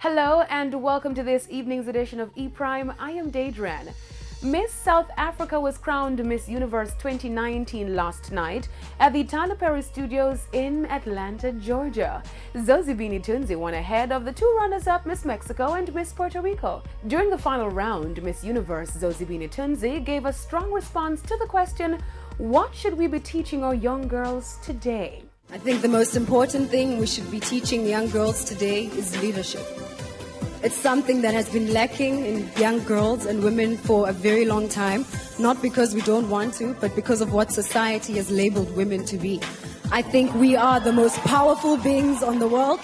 Hello and welcome to this evening's edition of ePrime. I am Daedran. Miss South Africa was crowned Miss Universe 2019 last night at the Tyler Perry Studios in Atlanta, Georgia. Zozibini Tunzi won ahead of the two runners-up Miss Mexico and Miss Puerto Rico. During the final round, Miss Universe Zozibini Tunzi gave a strong response to the question, "What should we be teaching our young girls today?" I think the most important thing we should be teaching young girls today is leadership. It's something that has been lacking in young girls and women for a very long time, not because we don't want to, but because of what society has labeled women to be. I think we are the most powerful beings on the world,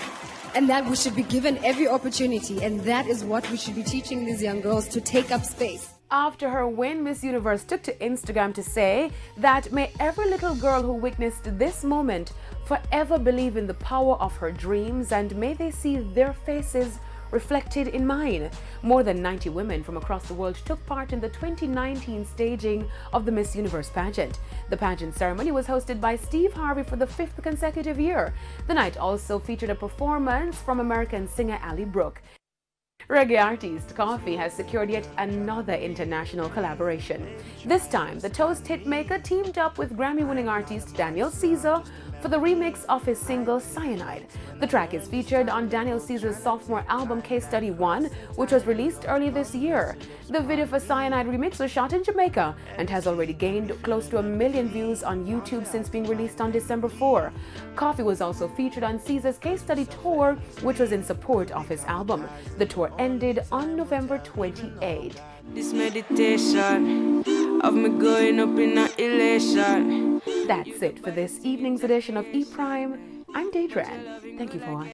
and that we should be given every opportunity, and that is what we should be teaching these young girls, to take up space. After her win, Miss Universe took to Instagram to say that may every little girl who witnessed this moment forever believe in the power of her dreams, and may they see their faces reflected in mine. More than 90 women from across the world took part in the 2019 staging of the Miss Universe pageant. The pageant ceremony was hosted by Steve Harvey for the 5th consecutive year. The night also featured a performance from American singer Ali Brooke. Reggae artist Coffee has secured yet another international collaboration. This time, the Toast hitmaker teamed up with Grammy-winning artist Daniel Caesar for the remix of his single Cyanide. The track is featured on Daniel Caesar's sophomore album Case Study 1, which was released early this year. The video for Cyanide remix was shot in Jamaica and has already gained close to 1 million views on YouTube since being released on December 4. Coffee was also featured on Caesar's Case Study tour, which was in support of his album. The tour ended on November 28. This meditation of me going up in a elation. That's it for this evening's edition of ePrime. I'm Daedran. Thank you for watching.